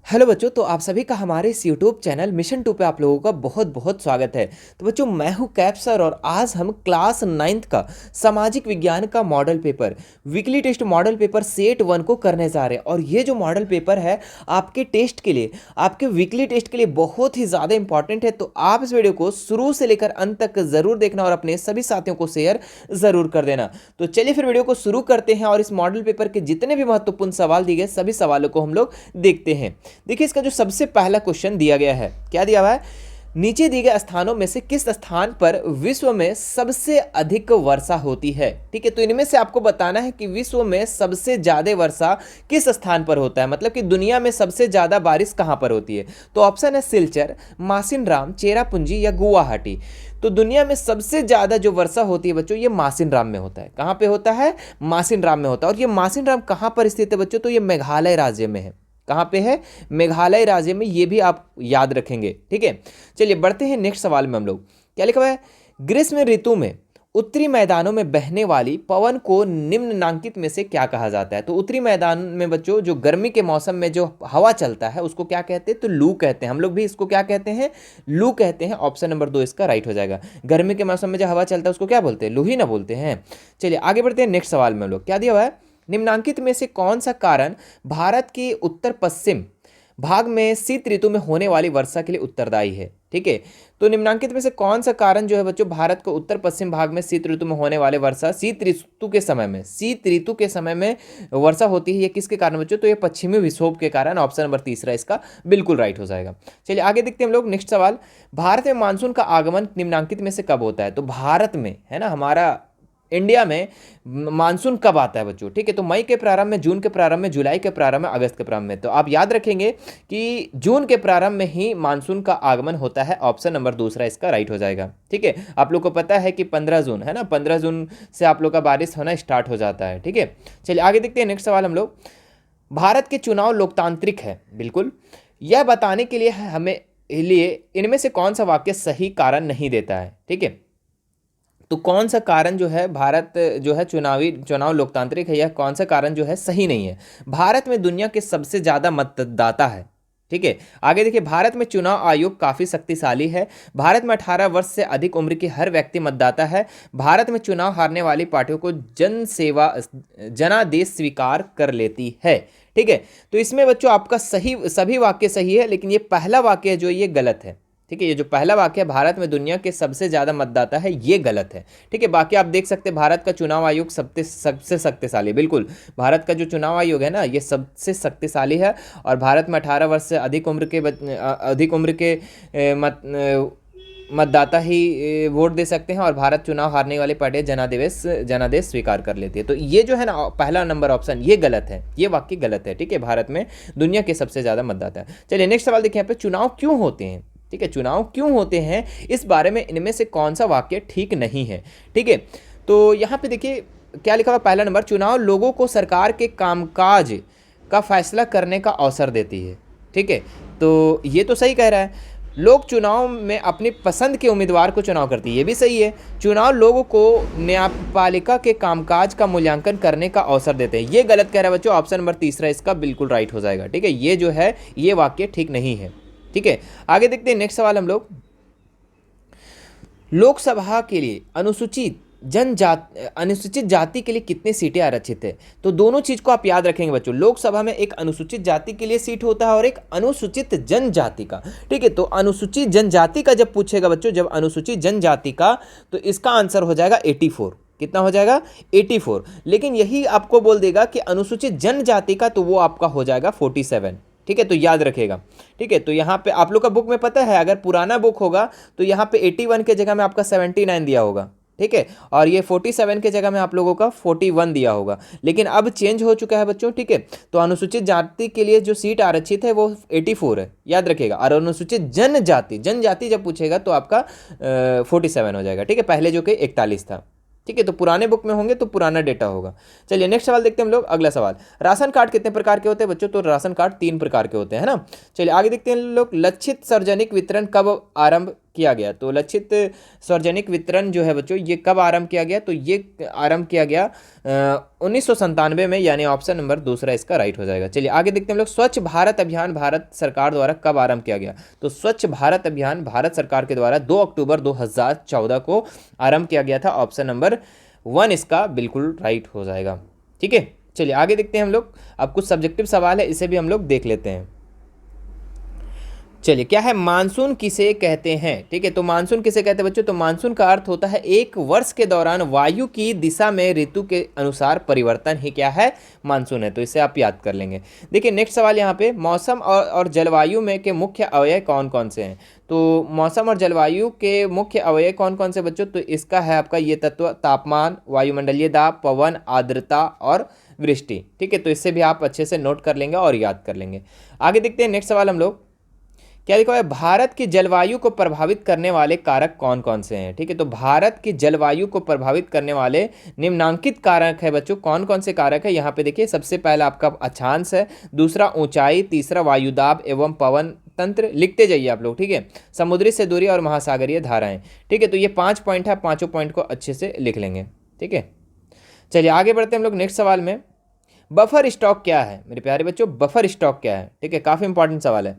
Hello बच्चों, तो आप सभी का हमारे इस यूट्यूब चैनल मिशन 2 पे आप लोगों का बहुत बहुत स्वागत है। तो बच्चों, मैं हूं कैप सर और आज हम क्लास 9th का सामाजिक विज्ञान का model paper weekly test model paper set 1 को करने जा रहे हैं। और ये जो मॉडल पेपर है आपके टेस्ट के लिए, आपके वीकली टेस्ट के लिए बहुत ही ज़्यादा इंपॉर्टेंट है। तो आप इस वीडियो को शुरू से लेकर अंत तक ज़रूर देखना और अपने सभी साथियों को शेयर ज़रूर कर देना। तो चलिए फिर वीडियो को शुरू करते हैं और इस मॉडल पेपर के जितने भी महत्वपूर्ण सवाल दिए गए सभी सवालों को हम लोग देखते हैं। देखिए, इसका जो सबसे पहला क्वेश्चन दिया गया है, क्या दिया हुआ है? नीचे दिए गए स्थानों में से किस स्थान पर विश्व में सबसे अधिक वर्षा होती है? ठीक है, तो इनमें से आपको बताना है कि विश्व में सबसे ज्यादा वर्षा किस स्थान पर होता है, मतलब कि दुनिया में सबसे ज्यादा बारिश कहां पर होती है। तो ऑप्शन है सिलचर, मासिनराम, चेरापूंजी या गुवाहाटी। तो दुनिया में सबसे ज्यादा जो वर्षा होती है बच्चों, ये मासिनराम में होता है। कहां पे होता है? मासिनराम में होता है। और ये मासिनराम कहां पर स्थित है बच्चों? तो ये मेघालय राज्य में है। कहां पे है? मेघालय राज्य में। ये भी आप याद रखेंगे, ठीक है। चलिए बढ़ते हैं नेक्स्ट सवाल में। हम लोग क्या लिखा हुआ है? ग्रीष्म ऋतु में उत्तरी मैदानों में बहने वाली पवन को निम्नलिखित में से क्या कहा जाता है? तो उत्तरी मैदान में बच्चों जो गर्मी के मौसम में जो हवा चलता है उसको क्या कहते हैं? तो लू कहते हैं। हम लोग भी इसको क्या कहते हैं? लू कहते हैं। ऑप्शन नंबर 2 इसका राइट हो जाएगा। गर्मी के मौसम में जो हवा चलता है उसको क्या बोलते हैं? लू ही ना बोलते हैं। चलिए आगे बढ़ते हैं नेक्स्ट सवाल में। हम लोग क्या दिया हुआ है? निम्नलिखित में से कौन सा कारण भारत के उत्तर पश्चिम भाग में शीत ऋतु में होने वाली वर्षा के लिए उत्तरदायी है? ठीक है, तो निम्नलिखित में से कौन सा कारण जो है बच्चों भारत को उत्तर पश्चिम भाग में शीत ऋतु में होने वाले वर्षा, शीत ऋतु के समय में वर्षा होती है, ये किसके कारण बच्चों? तो ये पश्चिमी विक्षोभ के कारण। ऑप्शन नंबर 3 इसका बिल्कुल राइट हो जाएगा। चलिए आगे देखते हैं हम लोग नेक्स्ट सवाल। भारत में मानसून का आगमन निम्नलिखित में से कब होता है? तो भारत में है ना, हमारा इंडिया में मानसून कब आता है बच्चों? ठीक है, तो मई के प्रारंभ में, जून के प्रारंभ में, जुलाई के प्रारंभ में, अगस्त के प्रारंभ में। तो आप याद रखेंगे कि जून के प्रारंभ में ही मानसून का आगमन होता है। ऑप्शन नंबर 2 इसका राइट हो जाएगा। ठीक है, आप लोग को पता है कि 15 जून है ना, 15 जून से आप लोग का बारिश होना स्टार्ट हो जाता है। ठीक है, चलिए आगे देखते हैं नेक्स्ट सवाल। हम लोग भारत के चुनाव लोकतांत्रिक है, बिल्कुल, यह बताने के लिए हमें लिए इनमें से कौन सा वाक्य सही कारण नहीं देता है? ठीक है, तो कौन सा कारण जो है भारत जो है चुनाव लोकतांत्रिक है, यह कौन सा कारण जो है सही नहीं है? भारत में दुनिया के सबसे ज़्यादा मतदाता है। ठीक है, आगे देखिए, भारत में चुनाव आयोग काफ़ी शक्तिशाली है। भारत में 18 वर्ष से अधिक उम्र के हर व्यक्ति मतदाता है। भारत में चुनाव हारने वाली पार्टियों को जनादेश स्वीकार कर लेती है। ठीक है, तो इसमें बच्चों आपका सही सभी वाक्य सही है, लेकिन ये पहला वाक्य जो ये गलत है। ठीक है, ये जो पहला वाक्य है, भारत में दुनिया के सबसे ज्यादा मतदाता है, ये गलत है। ठीक है, बाकी आप देख सकते हैं भारत का चुनाव आयोग सबसे शक्तिशाली, बिल्कुल, भारत का जो चुनाव आयोग है ना, ये सबसे शक्तिशाली है। और भारत में 18 वर्ष से अधिक उम्र के मतदाता ही वोट दे सकते हैं। और भारत चुनाव हारने वाली पार्टी जनादेश स्वीकार कर लेती है। तो ये जो है ना, पहला नंबर ऑप्शन ये गलत है, ये वाक्य गलत है। ठीक है, भारत में दुनिया के सबसे ज्यादा मतदाता है। चलिए नेक्स्ट सवाल देखिए, यहाँ पे चुनाव क्यों होते हैं? ठीक है, चुनाव क्यों होते हैं, इस बारे में इनमें से कौन सा वाक्य ठीक नहीं है? ठीक है, तो यहाँ पे देखिए क्या लिखा हुआ, पहला नंबर, चुनाव लोगों को सरकार के कामकाज का फैसला करने का अवसर देती है। ठीक है, तो ये तो सही कह रहा है। लोग चुनाव में अपनी पसंद के उम्मीदवार को चुनाव करती है, ये भी सही है। चुनाव लोगों को न्यायपालिका के कामकाज का मूल्यांकन करने का अवसर देते हैं, ये गलत कह रहा है बच्चों। ऑप्शन नंबर 3 इसका बिल्कुल राइट हो जाएगा। ठीक है, ये जो है ये वाक्य ठीक नहीं है। ठीक है, आगे देखते हैं नेक्स्ट सवाल। हम लोग लोकसभा के लिए अनुसूचित जाति के लिए कितनी सीटें आरक्षित है? तो दोनों चीज को आप याद रखेंगे बच्चों। लोकसभा में एक अनुसूचित जाति के लिए सीट होता है और एक अनुसूचित जनजाति का। ठीक है, तो अनुसूचित जनजाति का जब पूछेगा बच्चों, जब अनुसूचित जनजाति का, तो इसका आंसर हो जाएगा 84। कितना हो जाएगा? 84। लेकिन यही आपको बोल देगा कि अनुसूचित जनजाति का, तो वो आपका हो जाएगा 47। ठीक है, तो याद रखेगा। ठीक है, तो यहाँ पे आप लोग का बुक में पता है, अगर पुराना बुक होगा तो यहाँ पे 81 के जगह में आपका 79 दिया होगा। ठीक है, और ये 47 के जगह में आप लोगों का 41 दिया होगा, लेकिन अब चेंज हो चुका है बच्चों। ठीक है, तो अनुसूचित जाति के लिए जो सीट आरक्षित है वो 84 है, याद रखिएगा। और अनुसूचित जनजाति जब पूछेगा तो आपका 47 हो जाएगा। ठीक है, पहले जो कि 41 था। ठीक है, तो पुराने बुक में होंगे तो पुराना डेटा होगा। चलिए नेक्स्ट सवाल देखते हैं हम लोग। अगला सवाल, राशन कार्ड कितने प्रकार के होते हैं बच्चों? तो राशन कार्ड 3 प्रकार के होते हैं, है ना। चलिए आगे देखते हैं लोग, लक्षित सार्वजनिक वितरण कब आरंभ किया गया? तो लक्षित सार्वजनिक वितरण जो है बच्चों ये कब आरंभ किया गया? तो ये आरंभ किया गया 1997 में, यानी ऑप्शन नंबर दूसरा इसका राइट हो जाएगा। चलिए आगे देखते हैं हम लोग, स्वच्छ भारत अभियान भारत सरकार द्वारा कब आरंभ किया गया? तो स्वच्छ भारत अभियान भारत सरकार के द्वारा 2 अक्टूबर 2014 को आरंभ किया गया था। ऑप्शन नंबर 1 इसका बिल्कुल राइट हो जाएगा। ठीक है, चलिए आगे देखते हैं हम लोग। अब कुछ सब्जेक्टिव सवाल है, इसे भी हम लोग देख लेते हैं। चलिए, क्या है मानसून किसे कहते हैं? ठीक है, तो मानसून किसे कहते हैं बच्चों? तो मानसून का अर्थ होता है एक वर्ष के दौरान वायु की दिशा में ऋतु के अनुसार परिवर्तन ही क्या है? मानसून है। तो इसे आप याद कर लेंगे। देखिए नेक्स्ट सवाल यहाँ पे, मौसम और जलवायु में के मुख्य अवयव कौन कौन से हैं? तो मौसम और जलवायु के मुख्य अवयव कौन कौन से बच्चों? तो इसका है आपका ये तत्व तापमान, वायुमंडलीय दाब, पवन, आर्द्रता और वृष्टि। ठीक है, तो इससे भी आप अच्छे से नोट कर लेंगे और याद कर लेंगे। आगे देखते हैं नेक्स्ट सवाल हम लोग, क्या लिखा है? भारत की जलवायु को प्रभावित करने वाले कारक कौन कौन से हैं? ठीक है, तो भारत की जलवायु को प्रभावित करने वाले निम्नांकित कारक है बच्चों। कौन कौन से कारक है? यहाँ पे देखिए, सबसे पहला आपका अक्षांश है, दूसरा ऊंचाई, तीसरा वायुदाब एवं पवन तंत्र। लिखते जाइए आप लोग। ठीक है, समुद्री से दूरी और महासागरीय धाराएं। ठीक है, तो ये 5 पॉइंट है, 5 पॉइंट को अच्छे से लिख लेंगे। ठीक है, चलिए आगे बढ़ते हैं हम लोग नेक्स्ट सवाल में। बफर स्टॉक क्या है मेरे प्यारे बच्चों? बफर स्टॉक क्या है? ठीक है, काफी इंपॉर्टेंट सवाल है।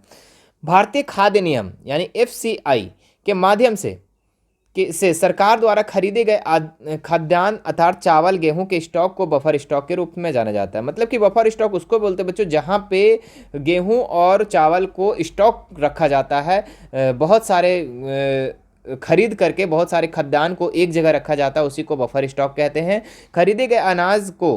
भारतीय खाद्य नियम यानी FCI के माध्यम से सरकार द्वारा खरीदे गए खाद्यान्न अर्थात चावल गेहूं के स्टॉक को बफर स्टॉक के रूप में जाना जाता है। मतलब कि बफर स्टॉक उसको बोलते हैं बच्चों जहां पे गेहूं और चावल को स्टॉक रखा जाता है, बहुत सारे खरीद करके बहुत सारे खाद्यान्न को एक जगह रखा जाता है, उसी को बफर स्टॉक कहते हैं। खरीदे गए अनाज को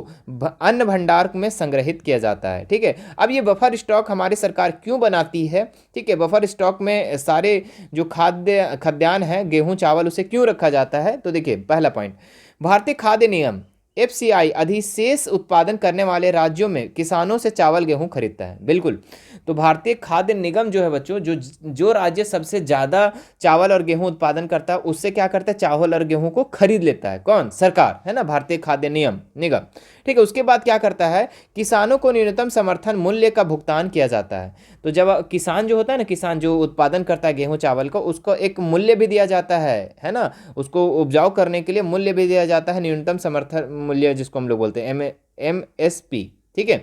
अन्न भंडार में संग्रहित किया जाता है। ठीक है, अब ये बफर स्टॉक हमारी सरकार क्यों बनाती है? ठीक है, बफर स्टॉक में सारे जो खाद्यान्न है गेहूं चावल उसे क्यों रखा जाता है? तो देखिए पहला पॉइंट, भारतीय खाद्य नियम FCI अधिशेष उत्पादन करने वाले राज्यों में किसानों से चावल गेहूं खरीदता है। बिल्कुल, तो भारतीय खाद्य निगम जो है बच्चों, जो राज्य सबसे ज़्यादा चावल और गेहूं उत्पादन करता है उससे क्या करता है? चावल और गेहूं को खरीद लेता है। कौन? सरकार, है ना, भारतीय खाद्य निगम। ठीक है, उसके बाद क्या करता है? किसानों को न्यूनतम समर्थन मूल्य का भुगतान किया जाता है। तो जब किसान जो होता है ना, किसान जो उत्पादन करता है गेहूं चावल को, उसको एक मूल्य भी दिया जाता है ना, उसको उपजाऊ करने के लिए मूल्य भी दिया जाता है, न्यूनतम समर्थन मूल्य जिसको हम लोग बोलते हैं MSP। ठीक है,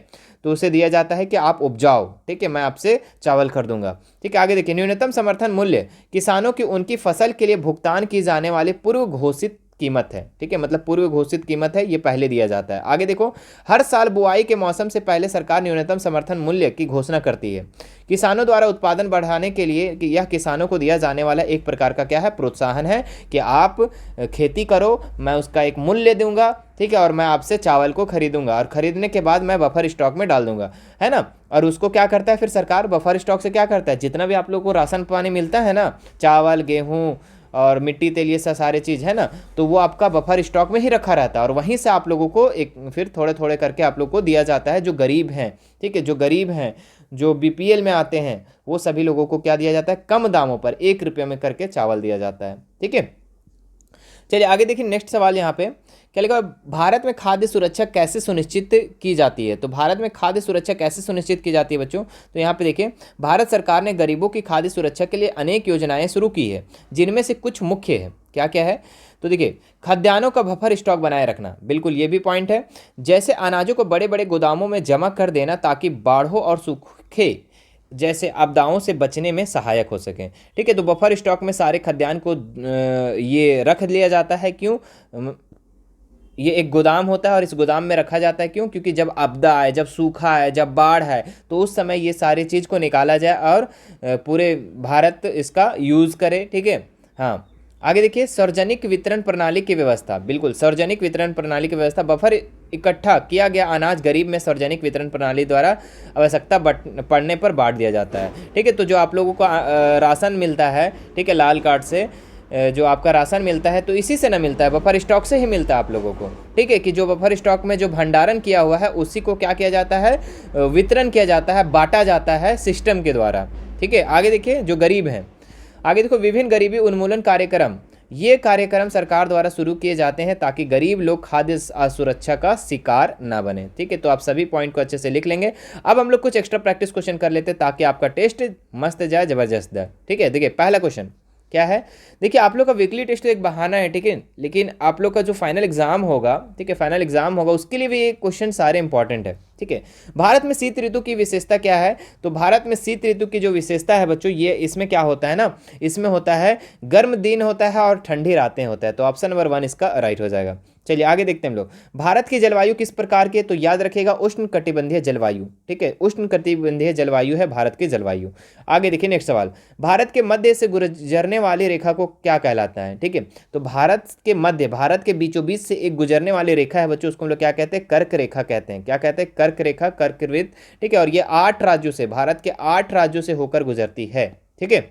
तो उसे दिया जाता है कि आप उपजाओ, ठीक है, मैं आपसे चावल खरीदूंगा। ठीक है, आगे देखिए, न्यूनतम समर्थन मूल्य किसानों की उनकी फसल के लिए भुगतान की जाने वाली पूर्व घोषित कीमत है। ठीक है, मतलब पूर्व घोषित कीमत है, ये पहले दिया जाता है। आगे देखो, हर साल बुआई के मौसम से पहले सरकार न्यूनतम समर्थन मूल्य की घोषणा करती है। किसानों द्वारा उत्पादन बढ़ाने के लिए कि यह किसानों को दिया जाने वाला एक प्रकार का क्या है? प्रोत्साहन है कि आप खेती करो, मैं उसका एक मूल्य दूंगा। ठीक है, और मैं आपसे चावल को खरीदूंगा और खरीदने के बाद मैं बफर स्टॉक में डाल दूंगा, है ना। और उसको क्या करता है फिर सरकार? बफर स्टॉक से क्या करता है? जितना भी आप लोग को राशन पानी मिलता है ना, चावल गेहूँ और मिट्टी तेल, ये सारे चीज़ है ना, तो वो आपका बफर स्टॉक में ही रखा रहता है और वहीं से आप लोगों को एक फिर थोड़े थोड़े करके आप लोग को दिया जाता है, जो गरीब हैं। ठीक है, जो गरीब हैं, जो BPL में आते हैं, वो सभी लोगों को क्या दिया जाता है? कम दामों पर 1 रुपये में करके चावल दिया जाता है। ठीक है, चलिए आगे देखिए, नेक्स्ट सवाल यहाँ पे क्या लिखा? भारत में खाद्य सुरक्षा कैसे सुनिश्चित की जाती है? तो भारत में खाद्य सुरक्षा कैसे सुनिश्चित की जाती है बच्चों? तो यहाँ पे देखिए, भारत सरकार ने गरीबों की खाद्य सुरक्षा के लिए अनेक योजनाएं शुरू की है, जिनमें से कुछ मुख्य है। क्या क्या है? तो देखिए, खाद्यान्नों का बफर स्टॉक बनाए रखना, बिल्कुल ये भी पॉइंट है। जैसे अनाजों को बड़े बड़े गोदामों में जमा कर देना ताकि बाढ़ों और सूखे जैसे आपदाओं से बचने में सहायक हो सकें। ठीक है, तो बफर स्टॉक में सारे खाद्यान्न को ये रख लिया जाता है। क्यों? ये एक गोदाम होता है और इस गोदाम में रखा जाता है। क्यों? क्योंकि जब आपदा आए, जब सूखा है, जब बाढ़ है, तो उस समय ये सारी चीज़ को निकाला जाए और पूरे भारत इसका यूज़ करे। ठीक है, हाँ। आगे देखिए, सार्वजनिक वितरण प्रणाली की व्यवस्था, बिल्कुल सार्वजनिक वितरण प्रणाली की व्यवस्था। बफर इकट्ठा किया गया अनाज गरीब में सार्वजनिक वितरण प्रणाली द्वारा आवश्यकता पड़ने पर बांट दिया जाता है। ठीक है, तो जो आप लोगों को राशन मिलता है, ठीक है, लाल कार्ड से जो आपका राशन मिलता है, तो इसी से ना मिलता है, बफर स्टॉक से ही मिलता है आप लोगों को। ठीक है, कि जो बफर स्टॉक में जो भंडारण किया हुआ है उसी को क्या किया जाता है? वितरण किया जाता है, बांटा जाता है सिस्टम के द्वारा। ठीक है, आगे देखिए, जो गरीब हैं, आगे देखो, विभिन्न गरीबी उन्मूलन कार्यक्रम, ये कार्यक्रम सरकार द्वारा शुरू किए जाते हैं ताकि गरीब लोग खाद्य असुरक्षा का शिकार ना बने। ठीक है, तो आप सभी पॉइंट को अच्छे से लिख लेंगे। अब हम लोग कुछ एक्स्ट्रा प्रैक्टिस क्वेश्चन कर लेते हैं ताकि आपका टेस्ट मस्त जाए, जबरदस्त जाए। ठीक है, देखिए पहला क्वेश्चन क्या है? देखिए आप लोग का वीकली टेस्ट तो एक बहाना है, ठीक है, लेकिन आप लोग का जो फाइनल एग्जाम होगा, ठीक है, फाइनल एग्जाम होगा उसके लिए भी ये क्वेश्चन सारे इंपॉर्टेंट है, ठीक है। भारत में शीत ऋतु की विशेषता क्या है? तो भारत में शीत ऋतु की जो विशेषता है बच्चों, ये इसमें क्या होता है ना, इसमें होता है गर्म दिन होता है और ठंडी रातें होता है। तो ऑप्शन नंबर 1 इसका राइट हो जाएगा। चलिए आगे देखते हैं हम लोग। भारत की जलवायु किस प्रकार की है? तो याद रखिएगा उष्ण कटिबंधीय जलवायु, ठीक है, उष्ण कटिबंधीय जलवायु है भारत की जलवायु। आगे देखिए नेक्स्ट सवाल। भारत के मध्य से गुजरने वाली रेखा को क्या कहलाता है? ठीक है, तो भारत के मध्य, भारत के बीचों बीच से एक गुजरने वाली रेखा है बच्चों, उसको हम लोग क्या कहते हैं? कर्क रेखा कहते हैं। क्या कहते हैं? कर्क रेखा, कर्कवृत्त, ठीक है। और ये 8 राज्यों से, भारत के 8 राज्यों से होकर गुजरती है, ठीक है।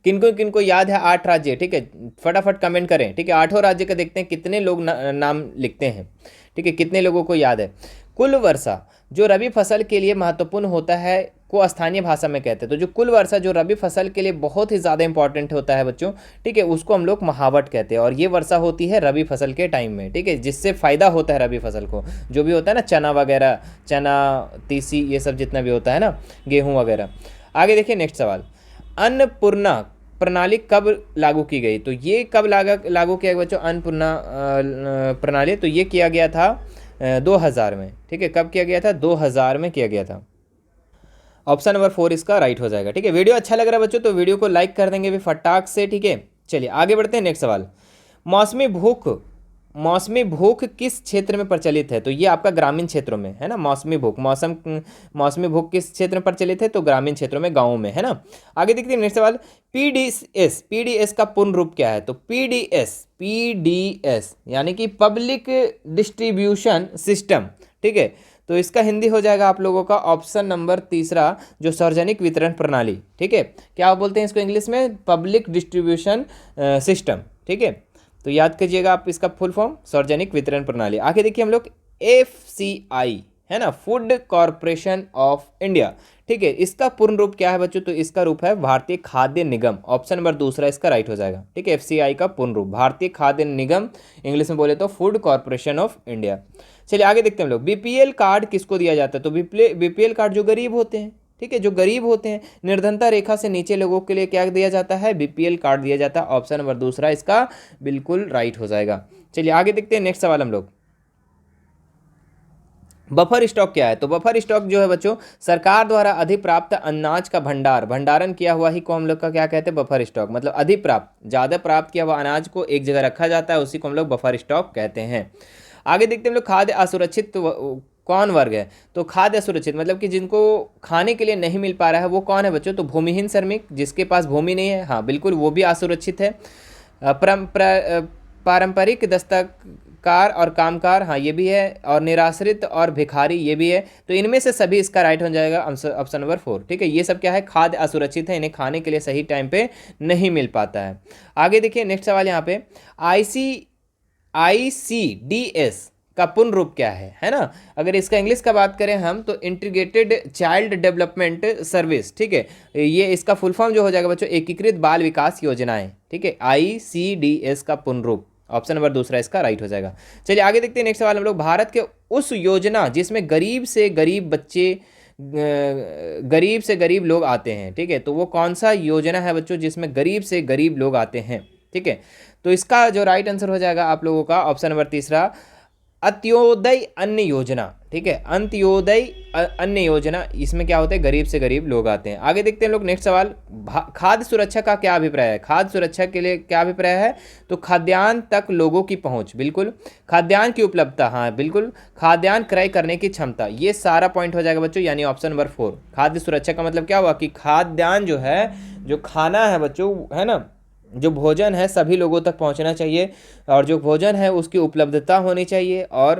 किनको किनको याद है 8 राज्य? ठीक है, फटाफट कमेंट करें, ठीक है। 8 राज्य का देखते हैं कितने लोग नाम लिखते हैं, ठीक है, कितने लोगों को याद है। कुल वर्षा जो रबी फसल के लिए महत्वपूर्ण होता है को स्थानीय भाषा में कहते हैं। तो जो कुल वर्षा जो रबी फसल के लिए बहुत ही ज़्यादा इंपॉर्टेंट होता है बच्चों, ठीक है, उसको हम लोग महावट कहते हैं। और ये वर्षा होती है रबी फसल के टाइम में, ठीक है, जिससे फ़ायदा होता है रबी फसल को, जो भी होता है ना, चना वगैरह, चना, तीसी, ये सब जितना भी होता है ना, गेहूँ वगैरह। आगे देखिए नेक्स्ट सवाल। अन्नपूर्णा प्रणाली कब लागू की गई? तो ये कब लागू किया गया बच्चों अन्नपूर्णा प्रणाली? तो ये किया गया था 2000 में, ठीक है। कब किया गया था? 2000 में किया गया था। ऑप्शन नंबर 4 इसका राइट हो जाएगा, ठीक है। वीडियो अच्छा लग रहा है बच्चों तो वीडियो को लाइक कर देंगे भी फटाक से, ठीक है। चलिए आगे बढ़ते हैं नेक्स्ट सवाल। मौसमी भूख, मौसमी भूख किस क्षेत्र में प्रचलित है? तो ये आपका ग्रामीण क्षेत्रों में है ना, मौसमी भूख, मौसमी भूख किस क्षेत्र में प्रचलित है? तो ग्रामीण क्षेत्रों में, गाँवों में, है ना। आगे देखते हैं नेक्स्ट सवाल। पीडीएस का पूर्ण रूप क्या है? तो पीडीएस यानी कि पब्लिक डिस्ट्रीब्यूशन सिस्टम, ठीक है। तो इसका हिंदी हो जाएगा आप लोगों का ऑप्शन नंबर 3 जो सार्वजनिक वितरण प्रणाली, ठीक है। क्या बोलते हैं इसको इंग्लिश में? पब्लिक डिस्ट्रीब्यूशन सिस्टम, ठीक है। तो याद कीजिएगा आप इसका फुल फॉर्म, सार्वजनिक वितरण प्रणाली। आगे देखिए हम लोग FCI है ना, फूड कॉरपोरेशन ऑफ इंडिया, ठीक है, इसका पूर्ण रूप क्या है बच्चों? तो इसका रूप है भारतीय खाद्य निगम। ऑप्शन नंबर 2 इसका राइट हो जाएगा, ठीक है। FCI का पूर्ण रूप भारतीय खाद्य निगम, इंग्लिश में बोले तो फूड कॉरपोरेशन ऑफ इंडिया। चलिए आगे देखते हैं हम लोग। BPL कार्ड किसको दिया जाता है? तो BPL कार्ड जो गरीब होते हैं, ठीक है, जो गरीब होते हैं, निर्धनता रेखा से नीचे लोगों के लिए क्या दिया जाता है? BPL कार्ड दिया जाता है। ऑप्शन नंबर 2 इसका बिल्कुल राइट हो जाएगा। चलिए आगे देखते हैं नेक्स्ट सवाल हम लोग। बफर स्टॉक क्या है? तो बफर स्टॉक जो है बच्चों, सरकार द्वारा अधिप्राप्त अनाज का भंडारण किया हुआ ही को हम लोग का क्या कहते हैं? Buffer stock. मतलब अधिप्राप्त, ज़्यादा प्राप्त किया हुआ अनाज को एक जगह रखा जाता है, उसी को हम लोग बफर स्टॉक कहते हैं। आगे देखते हैं हम लोग। खाद्य असुरक्षित कौन वर्ग है? तो खाद्य असुरक्षित मतलब कि जिनको खाने के लिए नहीं मिल पा रहा है वो कौन है बच्चों? तो भूमिहीन श्रमिक, जिसके पास भूमि नहीं है, हाँ बिल्कुल वो भी असुरक्षित है। पारंपरिक दस्तकार और कामगार, हाँ ये भी है। और निराश्रित और भिखारी, ये भी है। तो इनमें से सभी इसका राइट हो जाएगा ऑप्शन नंबर 4, ठीक है। ये सब क्या है? खाद्य असुरक्षित है, इन्हें खाने के लिए सही टाइम पे नहीं मिल पाता है। आगे देखिए नेक्स्ट सवाल यहाँ पे। ICDS का पूर्ण रूप क्या है ना। अगर इसका इंग्लिश का बात करें हम तो इंटीग्रेटेड चाइल्ड डेवलपमेंट सर्विस, ठीक है। ये इसका फुल फॉर्म जो हो जाएगा बच्चों, एकीकृत बाल विकास योजनाएं, ठीक है। ICDS का पूर्ण रूप, ऑप्शन नंबर 2 इसका राइट हो जाएगा। चलिए आगे देखते हैं नेक्स्ट सवाल हम लोग। भारत के उस योजना जिसमें गरीब से गरीब बच्चे, गरीब से गरीब लोग आते हैं, ठीक है, तो वो कौन सा योजना है बच्चों जिसमें गरीब से गरीब लोग आते हैं, ठीक है। तो इसका जो राइट आंसर हो जाएगा आप लोगों का ऑप्शन नंबर 3 अंत्योदय अन्न योजना, ठीक है। अंत्योदय अन्न योजना, इसमें क्या होता है? गरीब से गरीब लोग आते हैं। आगे देखते हैं लोग नेक्स्ट सवाल। खाद्य सुरक्षा का क्या अभिप्राय है? खाद्य सुरक्षा के लिए क्या अभिप्राय है? तो खाद्यान्न तक लोगों की पहुंच, बिल्कुल। खाद्यान्न की उपलब्धता, हाँ बिल्कुल। खाद्यान्न क्रय करने की क्षमता, ये सारा पॉइंट हो जाएगा बच्चों, यानी ऑप्शन नंबर 4। खाद्य सुरक्षा का मतलब क्या हुआ कि खाद्यान्न जो है, जो खाना है बच्चों, है ना, जो भोजन है सभी लोगों तक पहुंचना चाहिए, और जो भोजन है उसकी उपलब्धता होनी चाहिए, और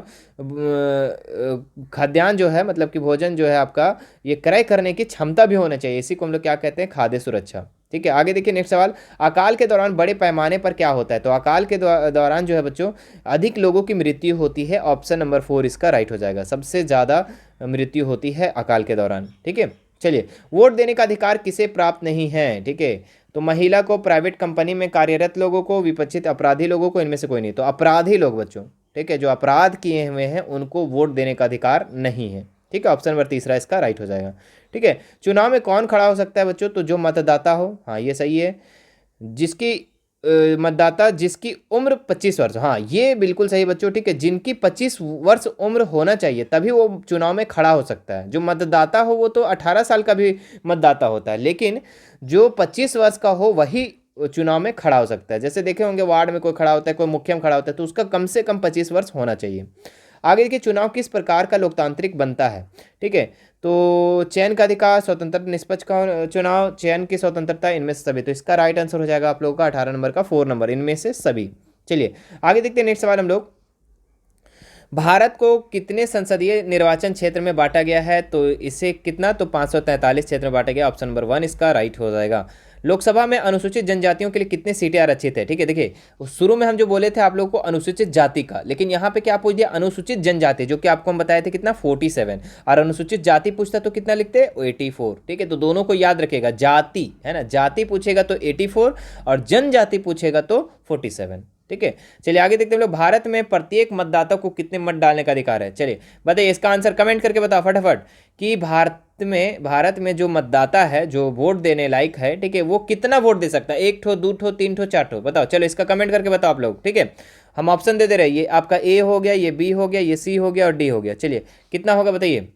खाद्यान्न जो है मतलब कि भोजन जो है आपका, ये क्रय करने की क्षमता भी होना चाहिए। इसी को हम लोग क्या कहते हैं? खाद्य सुरक्षा, ठीक है। आगे देखिए नेक्स्ट सवाल। अकाल के दौरान बड़े पैमाने पर क्या होता है? तो अकाल के दौरान जो है बच्चों, अधिक लोगों की मृत्यु होती है। ऑप्शन नंबर 4 इसका राइट हो जाएगा। सबसे ज़्यादा मृत्यु होती है अकाल के दौरान, ठीक है। चलिए, वोट देने का अधिकार किसे प्राप्त नहीं है? ठीक है, तो महिला को, प्राइवेट कंपनी में कार्यरत लोगों को, विपक्षित अपराधी लोगों को, इनमें से कोई नहीं। तो अपराधी लोग बच्चों, ठीक है, जो अपराध किए हुए हैं उनको वोट देने का अधिकार नहीं है, ठीक है। ऑप्शन नंबर 3 इसका राइट हो जाएगा, ठीक है। चुनाव में कौन खड़ा हो सकता है बच्चों? तो जो मतदाता हो, हाँ ये सही है। जिसकी मतदाता जिसकी उम्र 25 वर्ष, हाँ ये बिल्कुल सही बच्चों, ठीक है, जिनकी 25 वर्ष उम्र होना चाहिए तभी वो चुनाव में खड़ा हो सकता है। जो मतदाता हो वो तो 18 साल का भी मतदाता होता है, लेकिन जो 25 वर्ष का हो वही चुनाव में खड़ा हो सकता है। जैसे देखे होंगे वार्ड में कोई खड़ा होता है, कोई मुखिया में खड़ा होता है, तो उसका कम से कम 25 वर्ष होना चाहिए। आगे देखिए, चुनाव किस प्रकार का लोकतांत्रिक बनता है, ठीक है, तो चयन का अधिकार, स्वतंत्र निष्पक्ष का चुनाव, चयन की स्वतंत्रता, इनमें से सभी। तो इसका राइट आंसर हो जाएगा आप लोगों का 18 नंबर का 4 नंबर, इनमें से सभी। चलिए आगे देखते हैं नेक्स्ट सवाल हम लोग। भारत को कितने संसदीय निर्वाचन क्षेत्र में बांटा गया है, तो इसे कितना, तो 543 क्षेत्र में बांटा गया। ऑप्शन नंबर 1 इसका राइट हो जाएगा। लोकसभा में अनुसूचित जनजातियों के लिए कितने सीटें आरक्षित है, ठीक है, देखिए शुरू में हम जो बोले थे आप लोगों को अनुसूचित जाति का, लेकिन यहाँ पे क्या पूछ दिया, अनुसूचित जनजाति, जो कि आपको हम बताए थे कितना 47, और अनुसूचित जाति पूछता तो कितना लिखते 84, ठीक है, तो दोनों को याद रखेगा, जाति है ना, जाति पूछेगा तो 84 और जनजाति पूछेगा तो 47, ठीक है। चलिए आगे देखते हैं लोग, भारत में प्रत्येक मतदाता को कितने मत डालने का अधिकार है, चलिए बताइए इसका आंसर कमेंट करके बताओ फटाफट कि भारत में जो मतदाता है, जो वोट देने लायक है, ठीक है, वो कितना वोट दे सकता है, 1 ठो 2 ठो 3 ठो 4 ठो, बताओ। चलो इसका कमेंट करके बताओ आप लोग, ठीक है, हम ऑप्शन दे रहे हैं, ये आपका ए हो गया, ये बी हो गया, ये सी हो गया और डी हो गया। चलिए कितना होगा बताइए,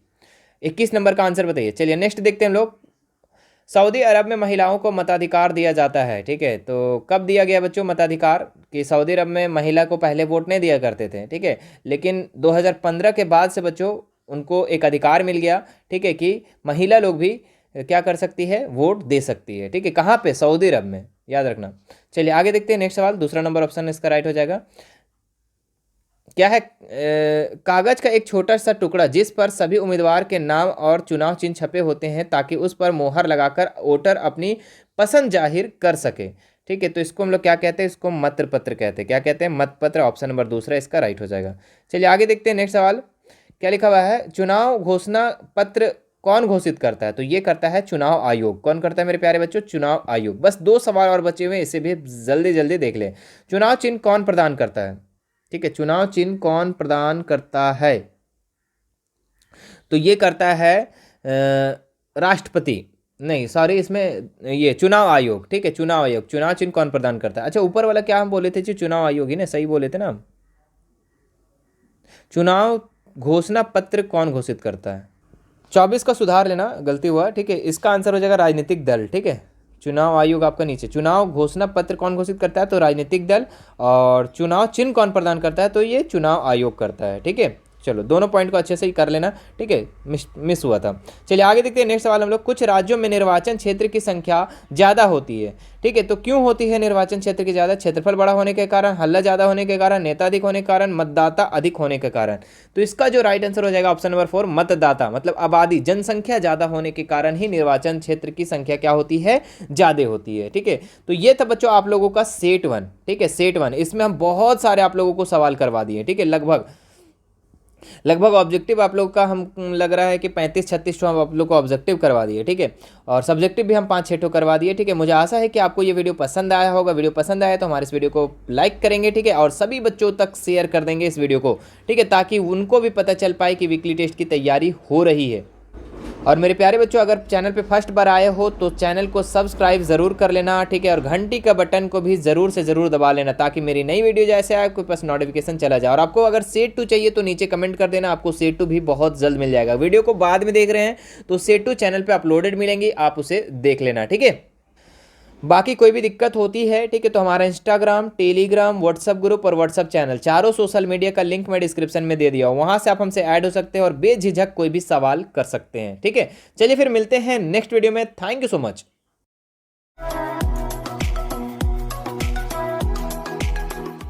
21 नंबर का आंसर बताइए। चलिए नेक्स्ट देखते हैं हम लोग, सऊदी अरब में महिलाओं को मताधिकार दिया जाता है, ठीक है, तो कब दिया गया बच्चों मताधिकार, कि सऊदी अरब में महिला को पहले वोट नहीं दिया करते थे, ठीक है, लेकिन 2015 के बाद से बच्चों उनको एक अधिकार मिल गया, ठीक है, कि महिला लोग भी क्या कर सकती है, वोट दे सकती है, ठीक है, कहाँ पे, सऊदी अरब में, याद रखना। चलिए आगे देखते हैं नेक्स्ट सवाल, दूसरा नंबर ऑप्शन इसका राइट हो जाएगा। क्या है, कागज का एक छोटा सा टुकड़ा जिस पर सभी उम्मीदवार के नाम और चुनाव चिन्ह छपे होते हैं ताकि उस पर मोहर लगाकर वोटर अपनी पसंद जाहिर कर सके, ठीक है, तो इसको हम लोग क्या कहते हैं, इसको मत पत्र कहते हैं, क्या कहते हैं, मत पत्र। ऑप्शन नंबर दूसरा इसका राइट हो जाएगा। चलिए आगे देखते हैं नेक्स्ट सवाल, क्या लिखा हुआ है, चुनाव घोषणा पत्र कौन घोषित करता है, तो ये करता है चुनाव आयोग। कौन करता है मेरे प्यारे बच्चों, चुनाव आयोग। बस 2 सवाल और बचे हुए हैं, इसे भी जल्दी जल्दी देख ले। चुनाव चिन्ह कौन प्रदान करता है, ठीक है, चुनाव चिन्ह कौन प्रदान करता है, तो ये करता है राष्ट्रपति, नहीं सॉरी, इसमें ये चुनाव आयोग, ठीक है, चुनाव आयोग। चुनाव चिन्ह कौन प्रदान करता है, अच्छा ऊपर वाला क्या हम बोले थे जी, चुनाव आयोग ही ना, सही बोले थे ना। चुनाव घोषणा पत्र कौन घोषित करता है, 24 का सुधार लेना, गलती हुआ, ठीक है, इसका आंसर हो जाएगा राजनीतिक दल, ठीक है, चुनाव आयोग आपका नीचे। चुनाव घोषणा पत्र कौन घोषित करता है, तो राजनीतिक दल, और चुनाव चिन्ह कौन प्रदान करता है, तो ये चुनाव आयोग करता है, ठीक है। चलो दोनों पॉइंट को अच्छे से ही कर लेना, ठीक है, मिस हुआ था। चलिए आगे देखते हैं नेक्स्ट सवाल हम लोग, कुछ राज्यों में निर्वाचन क्षेत्र की संख्या ज़्यादा होती है, ठीक है, तो क्यों होती है निर्वाचन क्षेत्र की ज़्यादा, क्षेत्रफल बड़ा होने के कारण, हल्ला ज़्यादा होने के कारण, नेता अधिक होने के कारण, मतदाता अधिक होने के कारण। तो इसका जो राइट आंसर हो जाएगा ऑप्शन नंबर 4, मतदाता, मतलब आबादी, जनसंख्या ज़्यादा होने के कारण ही निर्वाचन क्षेत्र की संख्या क्या होती है, ज़्यादा होती है, ठीक है। तो ये था बच्चों आप लोगों का सेट 1, ठीक है, सेट 1, इसमें हम बहुत सारे आप लोगों को सवाल करवा दिए, ठीक है, लगभग ऑब्जेक्टिव आप लोग का हम लग रहा है कि 35-36 ठो आप लोग को ऑब्जेक्टिव करवा दिए, ठीक है, और सब्जेक्टिव भी हम 5-6 ठो करवा दिए, ठीक है। मुझे आशा है कि आपको ये वीडियो पसंद आया होगा। वीडियो पसंद आया तो हमारे इस वीडियो को लाइक करेंगे, ठीक है, और सभी बच्चों तक शेयर कर देंगे इस वीडियो को, ठीक है, ताकि उनको भी पता चल पाए कि वीकली टेस्ट की तैयारी हो रही है। और मेरे प्यारे बच्चों, अगर चैनल पे फर्स्ट बार आए हो तो चैनल को सब्सक्राइब ज़रूर कर लेना, ठीक है, और घंटी का बटन को भी ज़रूर से ज़रूर दबा लेना ताकि मेरी नई वीडियो जैसे आए आपके पास नोटिफिकेशन चला जाए। और आपको अगर सेट 2 चाहिए तो नीचे कमेंट कर देना, आपको सेट 2 भी बहुत जल्द मिल जाएगा। वीडियो को बाद में देख रहे हैं तो सेट 2 चैनल पर अपलोडेड मिलेंगी, आप उसे देख लेना, ठीक है। बाकी कोई भी दिक्कत होती है, ठीक है, तो हमारा इंस्टाग्राम, टेलीग्राम, व्हाट्सअप ग्रुप और व्हाट्सअप चैनल, चारों सोशल मीडिया का लिंक मैं डिस्क्रिप्शन में दे दिया हूँ, वहाँ से आप हमसे ऐड हो सकते हैं और बेझिझक कोई भी सवाल कर सकते हैं, ठीक है। चलिए फिर मिलते हैं नेक्स्ट वीडियो में, थैंक यू सो मच।